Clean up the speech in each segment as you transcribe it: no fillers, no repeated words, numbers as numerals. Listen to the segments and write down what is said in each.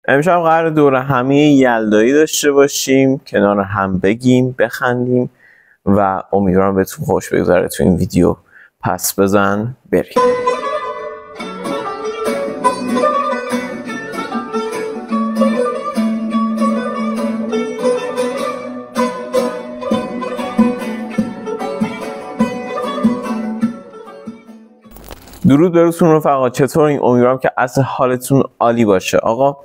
امشب قرار دوره همی یلدایی داشته باشیم، کنار هم بگیم، بخندیم و امیدوارم بهتون خوش بگذره تو این ویدیو. پس بزن بریم. درود براتون رفقا، چطورین؟ امیدوارم که اصل حالتون عالی باشه. آقا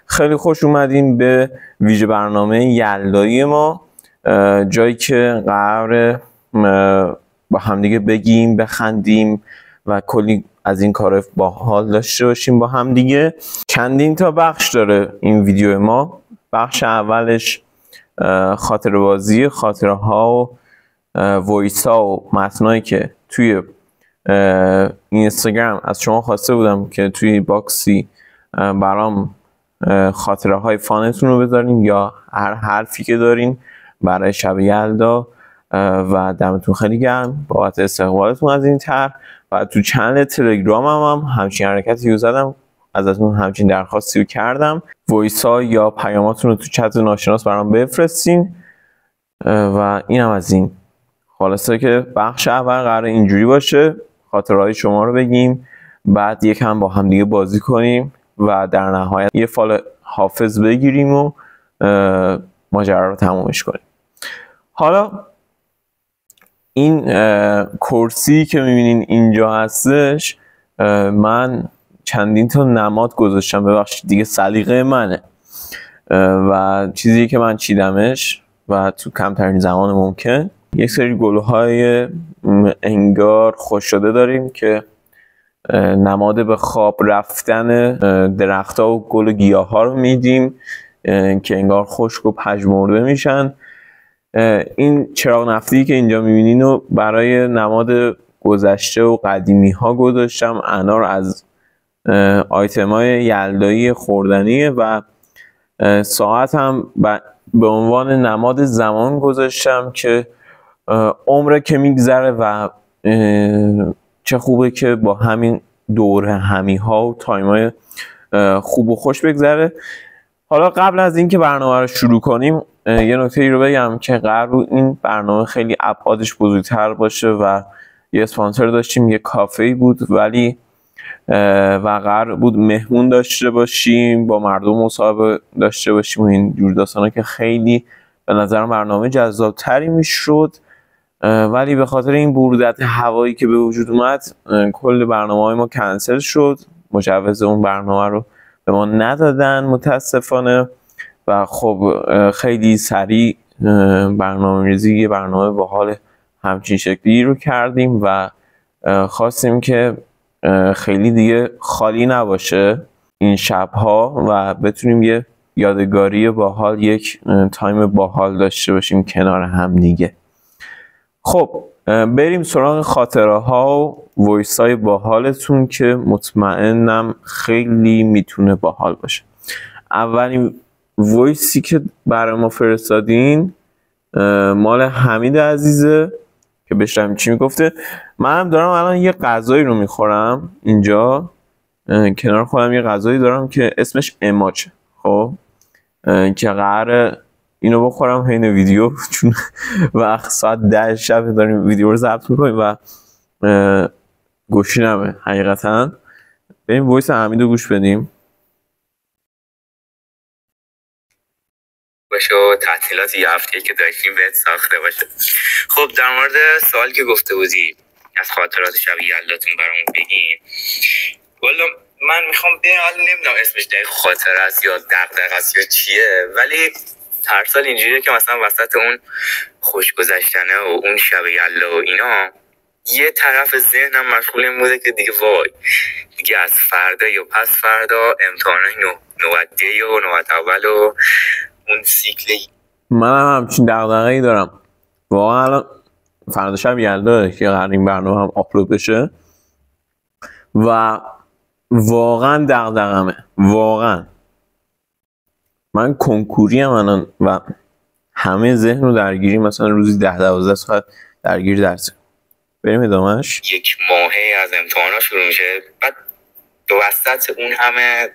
خیلی خوش اومدین به ویژه برنامه یلدایی ما، جایی که قراره با همدیگه بگیم، بخندیم و کلی از این کار باحال داشته باشیم با همدیگه. چندین تا بخش داره این ویدیو ما. بخش اولش خاطره بازی، خاطره ها و وایس ها و متنایی که توی اینستاگرام از شما خواسته بودم که توی باکسی برام خاطره های فانتون رو بذارین یا هر حرفی که دارین برای شب یلدا و دمتون خیلی گرم بابت استقبالتون از این طرح. و تو چنل تلگرام هم همچین حرکتی رو زدم، ازتون همچین درخواستی رو کردم، وایس ها یا پیاماتون رو تو چت ناشناس برام بفرستین. و اینم از این. خلاصه که بخش اول قرار اینجوری باشه، خاطرهای شما رو بگیم، بعد یکم با هم دیگه بازی کنیم و در نهایت یه فال حافظ بگیریم و ماجرا رو تمومش کنیم. حالا این کرسی که میبینین اینجا هستش، من چندین تا نماد گذاشتم، ببخشید دیگه سلیقه منه و چیزی که من چیدمش و تو کمترین زمان ممکن. یک سری گل‌های انگار خوش شده داریم که نماد به خواب رفتن درخت‌ها و گل و گیاه‌ها رو میدیم که انگار خشک و پژمرده میشن. این چراغ نفتی که اینجا میبینین رو برای نماد گذشته و قدیمی ها گذاشتم. انار از آیتم‌های یلدایی خوردنیه و ساعت هم به عنوان نماد زمان گذاشتم که عمره که میگذره و چه خوبه که با همین دوره همی ها و تایم های خوب و خوش بگذره. حالا قبل از اینکه برنامه رو شروع کنیم یه نکته ای رو بگم که قرار بود این برنامه خیلی ابعادش بزرگتر باشه و یه اسپانسر داشتیم، یه کافه‌ای بود، ولی و قرار بود مهمون داشته باشیم، با مردم مصاحبه داشته باشیم و این جور داستانا که خیلی به نظر برنامه جذابتری میشد، ولی به خاطر این بروردت هوایی که به وجود اومد کل برنامه‌های ما کنسل شد. مجوز اون برنامه رو به ما ندادن متاسفانه و خب خیلی سریع برنامه‌ریزی یه برنامه با حال همچین شکلی رو کردیم و خواستیم که خیلی دیگه خالی نباشه این شب‌ها و بتونیم یه یادگاری باحال، یک تایم باحال داشته باشیم کنار هم دیگه. خب بریم سراغ خاطره ها و وایس های باحالتون که مطمئنم خیلی میتونه باحال باشه. اولین وایسی که برای ما فرستادین مال حمید عزیزه که بشنویم چی میگفته. منم دارم الان یه غذایی رو میخورم اینجا، کنار خودم یه غذایی دارم که اسمش اماچه، خب که قراره اینو بخورم حین ویدیو، چون وقت ساعت 10 شب داریم ویدیو رو ضبط میکنیم و گوشینمه حقیقتا. بریم وایس حمید رو گوش بدیم. باشه و تعطیلات یه هفته‌ای که داشتیم بهت ساخته باشه. خب در مورد سوال که گفته بودی از خاطرات شب یلداتون برامون بگین، والا من میخوام نمیدونم اسمش دقیق خاطره است یا دغدغه است یا چیه، ولی هر سال اینجوریه که مثلا وسط اون خوش گذشتنه و اون شب یلدا و اینا یه طرف ذهنم مشغول این بوده که دیگه وای دیگه از فردا یا پس فردا امتحانای نوبت دی و نوبت اول و اون سیکلی. من همچین دغدغه‌ای دارم واقعا. الان فردا شب یلدا که قرار این برنامه هم آپلود بشه و واقعا دغدغمه. واقعا من کنکوری ام الان و همه ذهن رو درگیری، مثلا روزی 10-12 ساعت درگیر درسه. بریم ادامهش. یک ماهه از امتحانا شروع میشه، بعد دو وسط اون همه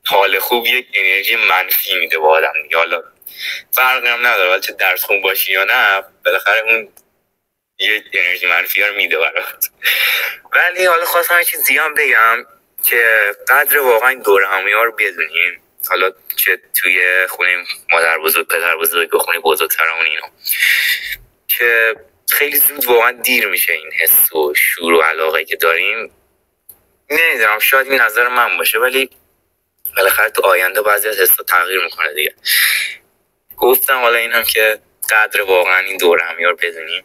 حال خوب یک انرژی منفی میده به آدم دیگه. حالا فرقی هم نداره ولی چه درس خون باشی یا نه، بالاخره اون یک انرژی منفی رو میده برات. ولی حالا خواستم یه چیزی هم بگم که قدر واقعا دور همی‌ها رو بدونیم، حالا چه توی خونه مادر بزرگ، پدر بزرگ و خونه بزرگترمون اینا، که خیلی زود واقعا دیر میشه این حس و شور و علاقه که داریم. نمیدونم شاید این نظر من باشه ولی بالاخره تو آینده بعضی از حسا تغییر میکنه دیگه. گفتم حالا این هم که قدر واقعا این دور همی‌ها رو بدونیم.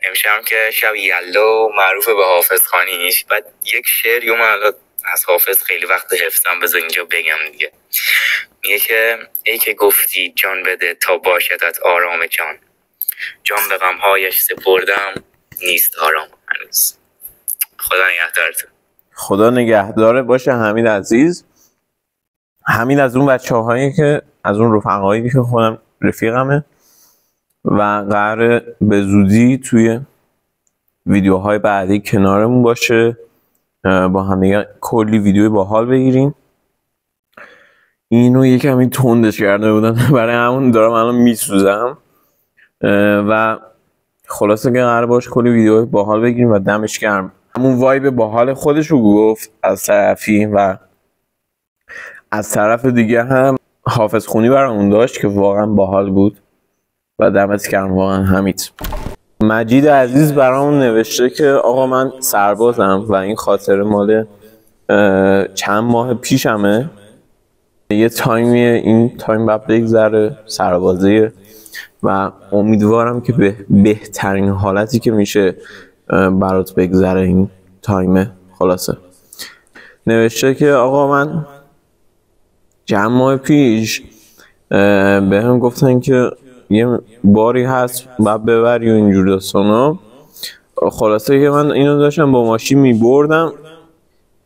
امشب که شب یلدا معروف به حافظ خانیش، بعد یک شعری و من از حافظ خیلی وقت حفظم، بذار اینجا بگم دیگه. میگه که ای که گفتی جان بده تا باشدت آرام جان، جان به غمهایش سپردم نیست آرام هنوز. خدا نگهدارتون. خدا نگهداره باشه حمید عزیز. حمید از اون بچه‌هایی که از اون رفقایی که خودم رفیقمه و قراره به زودی توی ویدیوهای بعدی کنارمون باشه، با هم دیگه کلی ویدیو باحال بگیریم. اینو یکمی تندش کرده بودن برای همون دارم الان میسوزم و خلاصه که قراره باشه کلی ویدیو باحال بگیریم و دمش گرم. همون وایب باحال خودش رو گفت از طرفی و از طرف دیگه هم حافظ خونی برامون داشت که واقعا باحال بود و دمت گرم واقعا حمید. مجید عزیز برامون نوشته که آقا من سربازم و این خاطره مال چند ماه پیشمه، یه تایمیه، این تایم باید بگذره، سربازیه و امیدوارم که به بهترین حالتی که میشه برات بگذره این تایمه. خلاصه نوشته که آقا من چند ماه پیش به هم گفتن که یه باری هست باید ببری و اینجور داستانا. خلاصه که من اینو داشتم با ماشین میبردم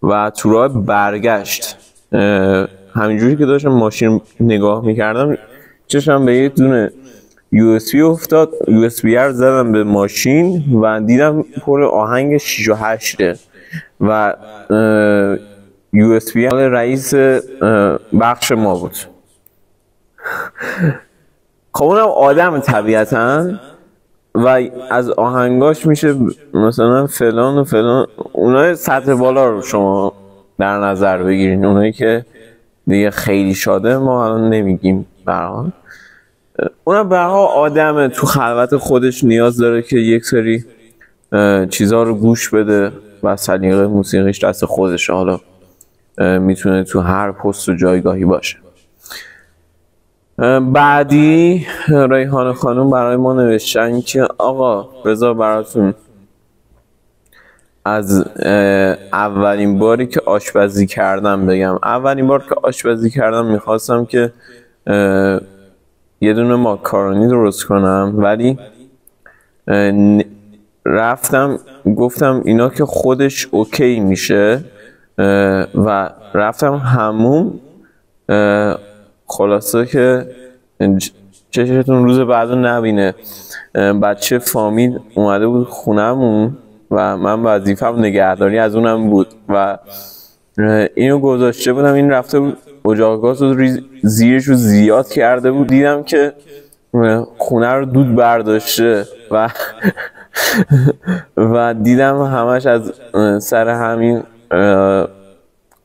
و تو راه برگشت همینجوری که داشتم ماشین نگاه میکردم چشم به یه دونه USB افتاد. USB رو زدم به ماشین و دیدم پر آهنگ 6 و 8 و USB رئیس بخش ما بود. خب اونم آدم طبیعتاً و از آهنگاش میشه مثلا فلان و فلان، اونای سطح بالا رو شما در نظر بگیرین، اونایی که دیگه خیلی شاده ما الان نمیگیم برام. اونم برها آدمه تو خلوت خودش نیاز داره که یک سری چیزها رو گوش بده و سلیقه موسیقیش دست خودشه، حالا میتونه تو هر پست و جایگاهی باشه. بعدی ریحانه خانم برای ما نوشتن که آقا بذار براتون از اولین باری که آشپزی کردم بگم. اولین بار که آشپزی کردم میخواستم که یه دونه ماکارونی درست کنم ولی رفتم گفتم اینا که خودش اوکی میشه و رفتم حموم. خلاصه که چشتون روز بعد رو نبینه، بچه فامیل اومده بود خونمون و من وظیفه‌م نگهداری از اونم بود و اینو گذاشته بودم، این رفته بود اجاق گاز رو زیرش رو زیاد کرده بود، دیدم که خونه رو دود برداشته و و دیدم همش از سر همین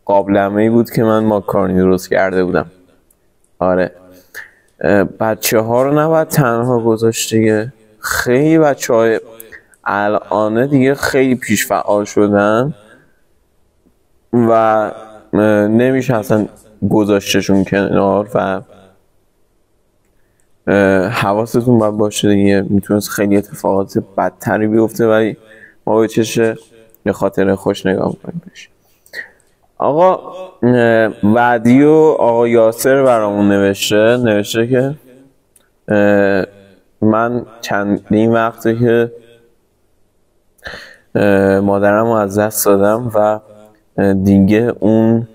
قابلمه‌ای بود که من ماکارونی درست کرده بودم. آره بچه ها رو نباید تنها گذاشت دیگه. خیلی بچه های الان دیگه خیلی پیش فعال شدن و نمیشه اصلا گذاشتشون کنار و حواستون باید باشه دیگه، میتونست خیلی اتفاقات بدتری بیفته ولی ما به چشه به خاطر خوش نگاه میکنیم بشه. آقا بعدی و آقا یاسر برامون نوشته که من چندین وقته که مادرم رو از دست دادم و دیگه اون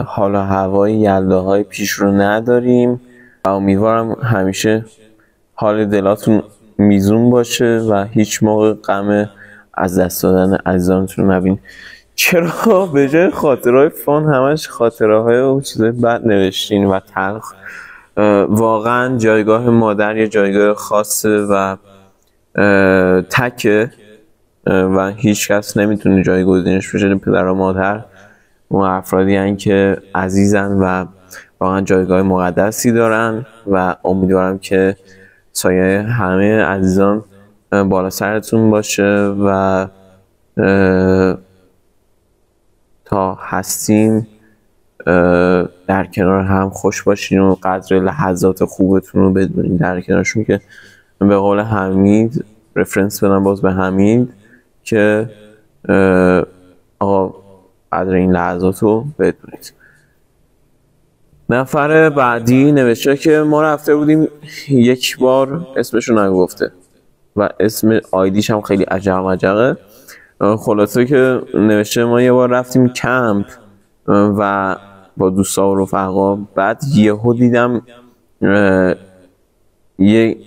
حال و هوای یلداهای پیش رو نداریم و امیدوارم همیشه حال دلاتون میزون باشه و هیچ موقع غم از دست دادن عزیزانتون رو نبین. چرا به جای خاطرهای فان همش خاطرهای و چیزای بد نوشتین و تلخ؟ واقعا جایگاه مادر یه جایگاه خاصه و تکه و هیچ کس نمیتونه جایگزینش بشه. پدر و مادر اون افرادی هستن که عزیزن و واقعا جایگاه مقدسی دارن و امیدوارم که سایه همه عزیزان بالا سرتون باشه و تا هستین در کنار هم خوش باشین و قدر لحظات خوبتون رو بدونین در کنارشون، که به قول حمید رفرنس بدم باز به حمید که آقا قدر این لحظات رو بدونید. نفر بعدی نوشته که ما رفته بودیم یک بار، اسمشو نگفته و اسم آیدیش هم خیلی عجب مجقه. خلاصه که نوشته ما یه بار رفتیم کمپ و با دوستا و رفقا، بعد یهو دیدم یه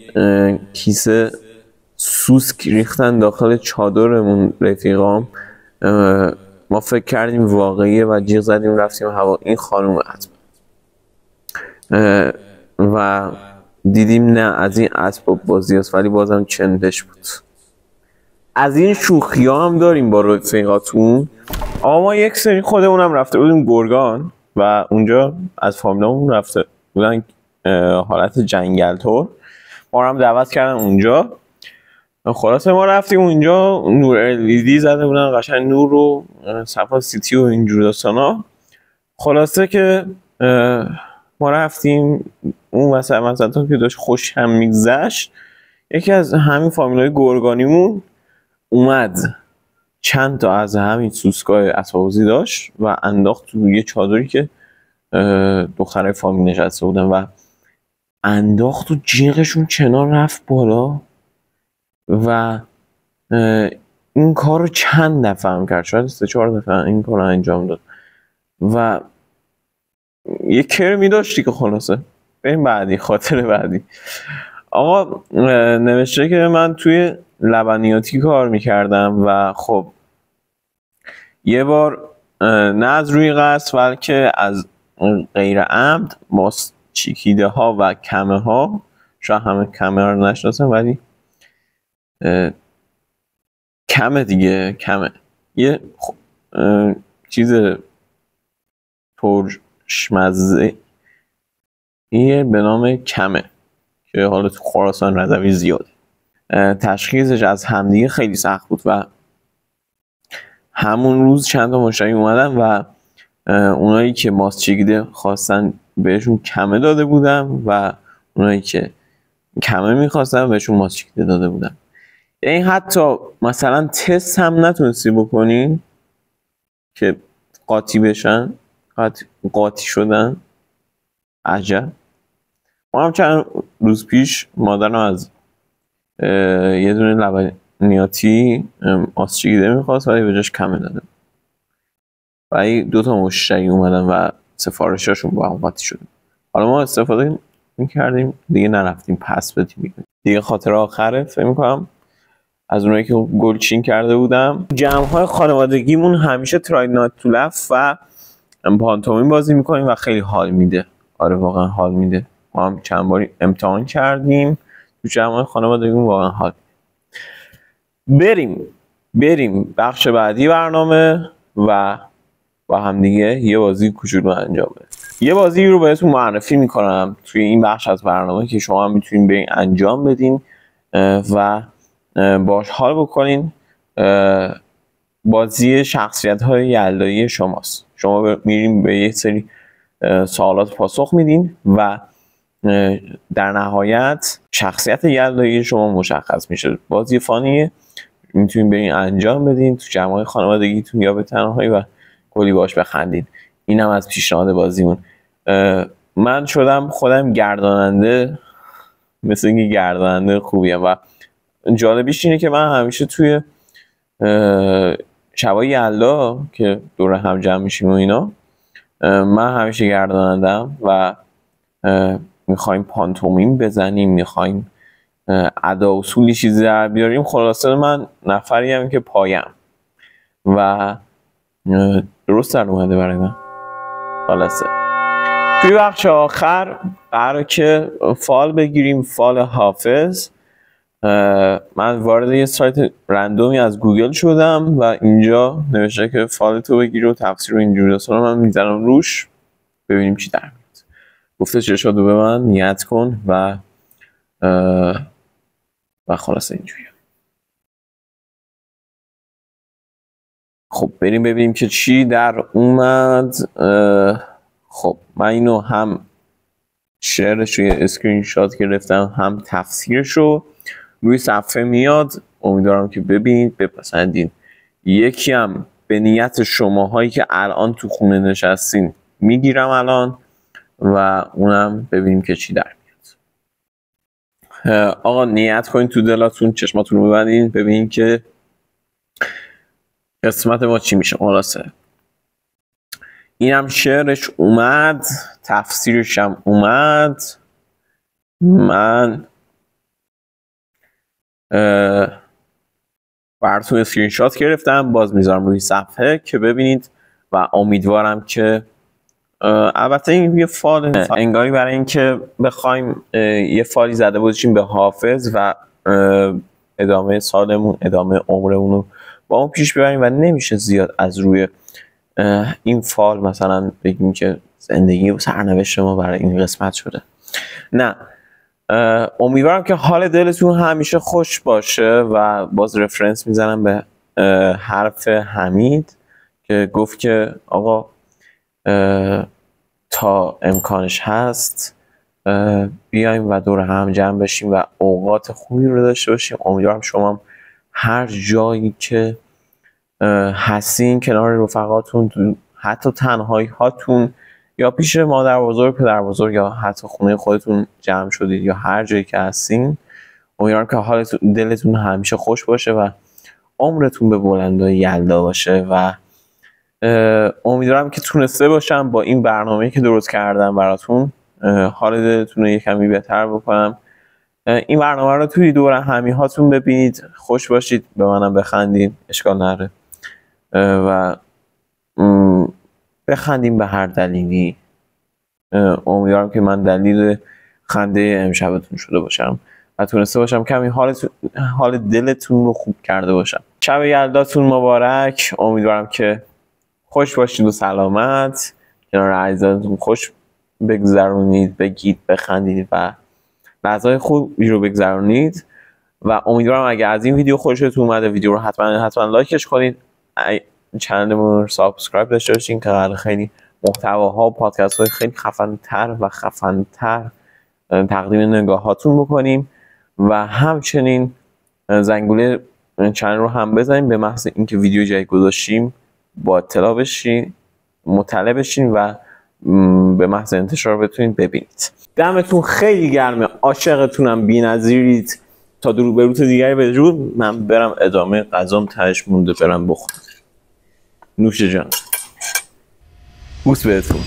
کیسه سوسک ریختن داخل چادرمون رفیقام. ما فکر کردیم واقعیه و جیغ زدیم رفتیم هوا این خانوم حتما و دیدیم نه از این اسباب بازی است، ولی بازم چندش بود. از این شوخی ها هم داریم با رفیقاتون. ما یک سری خودمونم رفته بودیم گرگان و اونجا از فامیلامون رفته بودن حالت جنگل طور، ما هم دعوت کردن اونجا. خلاصه ما رفتیم اونجا، نور LED زده بودن قشنگ، نور رو صفا سیتی و اینجور داستانا. خلاصه که ما رفتیم اون وسط مثلا که داشت خوش هم میگذشت، یکی از همین فامیلای گرگانیمون اومد چند تا از همین سوسکای اسباب‌بازی داشت و انداخت تو یه چادری که دخترای فامیل نشسته بودن و انداخت و جیغشون چنان رفت بالا و این کار رو چند دفعه هم کرد، شاید 3-4 دفعه این کار رو انجام داد و یه کرمی داشتی که خلاصه. بریم بعدی، خاطر بعدی. آقا نوشته که من توی لبنیاتی کار میکردم و خب یه بار نه از روی قصد بلکه از غیر عمد ماست چیکیده ها و کمه ها، شاید همه کمه ها رو نشناسم ولی کمه دیگه، کمه یه چیز ترشمزه ایه به نام کمه که حالا تو خراسان رضوی زیاده. تشخیصش از همدیگه خیلی سخت بود و همون روز چند تا مشتری اومدن و اونایی که ماست چیکیده خواستن بهشون کمه داده بودم و اونایی که کمه میخواستن بهشون ماست چیکیده داده بودم. یعنی حتی مثلا تست هم نتونستی بکنی که قاطی بشن، قاطی شدن. عجب. ما هم چند روز پیش مادرم از یه دونه لبنیاتی ماست چیکیده میخواست ولی به جاش کمه داده و 2 تا مشتری اومدن و سفارشاشون با هم قاطی شد. حالا ما استفاده میکردیم دیگه نرفتیم پس بدیم دیگه. خاطر آخره فکر میکنم از اونایی که گلچین کرده بودم، جمع‌های خانوادگیمون همیشه ترای نات تو لف و پانتومیم بازی میکنیم و خیلی حال میده. آره واقعا حال میده. ما هم چند باری امتحان کردیم تو جمع‌های خانوادگیمون، واقعا حال میده. بریم بخش بعدی برنامه و با هم دیگه یه بازی کوچولو انجام بدیم. یه بازی رو بهتون معرفی میکنم توی این بخش از برنامه که شما هم میتونین برین انجام بدین و باش حال بکنین. بازی شخصیت‌های یلدایی شماست. شما میرین به یه سری سوالات پاسخ میدین و در نهایت شخصیت یلدایی شما مشخص میشه. بازی فانیه، میتونین برین انجام بدین تو جمع‌های خانوادگیتون یا به تنهایی و کلی باش بخندین. اینم از پیشنهاد بازیمون. من شدم خودم گرداننده، مثل اینکه گرداننده خوبیه و جالبیش اینه که من همیشه توی شبای یلدا که دور هم جمع میشیم و اینا، من همیشه گردانندم و میخوایم پانتومیم بزنیم، میخوایم ادا اصولی چیزی در بیاریم. خلاصه من نفریم که پایم و درست در اومده برای من. خلاصه توی بخش آخر قراره که فال بگیریم، فال حافظ. من وارد یه سایت رندومی از گوگل شدم و اینجا نوشته که فال تو بگیر و تفسیر رو اینجوری داستانا. من میزنم روش ببینیم چی در میاد. گفته چشاتو به من نیت کن و خلاصه اینجوری. خب بریم ببینیم که چی در اومد. خب من اینو هم شعرش رو یه اسکرین شات گرفتم هم تفسیرش رو روی صفحه میاد. امیدوارم که ببینید بپسندین. یکی هم به نیت شماهایی که الان تو خونه نشستین میگیرم الان و اونم ببینیم که چی در میاد. آقا نیت کنین تو دلاتون، چشماتون رو ببندین ببینین که قسمت ما چی میشه. خلاصه اینم شعرش اومد، تفسیرش هم اومد. من براتون اسکرین شات گرفتم، باز میذارم روی صفحه که ببینید و امیدوارم که البته این یه فال انگاری برای اینکه بخوایم یه فالی زده باشیم به حافظ و ادامه سالمون، ادامه عمرمون رو با اون پیش ببریم و نمیشه زیاد از روی این فال مثلا بگیم که زندگی و سرنوشت ما برای این قسمت شده. نه، امیدوارم که حال دلتون همیشه خوش باشه و باز رفرنس میزنم به حرف حمید که گفت که آقا تا امکانش هست بیایم و دور هم جمع بشیم و اوقات خوبی رو داشته باشیم. امیدوارم شما هر جایی که هستین کنار رفقاتون، حتی تنهایی هاتون یا پیش مادر بزرگ، پدر بزرگ یا حتی خونه خودتون جمع شدید یا هر جایی که هستین، امیدوارم که حالتون دلتون همیشه خوش باشه و عمرتون به بلندای یلدا باشه و امیدوارم که تونسته باشم با این برنامه‌ای که درست کردم براتون حال دلتون رو یک کمی بهتر بکنم. این برنامه رو توی دور همی هاتون ببینید، خوش باشید، به منم بخندید، اشکال نره و بخندیم به هر دلیلی. امیدوارم که من دلیل خنده امشبتون شده باشم و تونسته باشم کمی حال دلتون رو خوب کرده باشم. شب یلداتون مبارک. امیدوارم که خوش باشید و سلامت، کنار عزیزانتون خوش بگذرونید، بگید، بخندید و لحظات خوبی رو بگذرونید و امیدوارم اگر از این ویدیو خوشتون اومده ویدیو رو حتما لایکش کنید، چنلمون رو سابسکرایب داشته باشین که خیلی محتواها و پادکست های خیلی خفن‌تر تقدیم نگاهاتون بکنیم و همچنین زنگوله چنل رو هم بزنیم به محض اینکه ویدیو جدید گذاشتیم با اطلاع بشین، مطلع بشین و به محض انتشار بتونید ببینید. دمتون خیلی گرمه، عاشقتونم، بی‌نظیرید. تا روز دیگری بدرود. من برم ادامه غذام تهش مونده برم بخورم. نوش جان. بوس بهتون.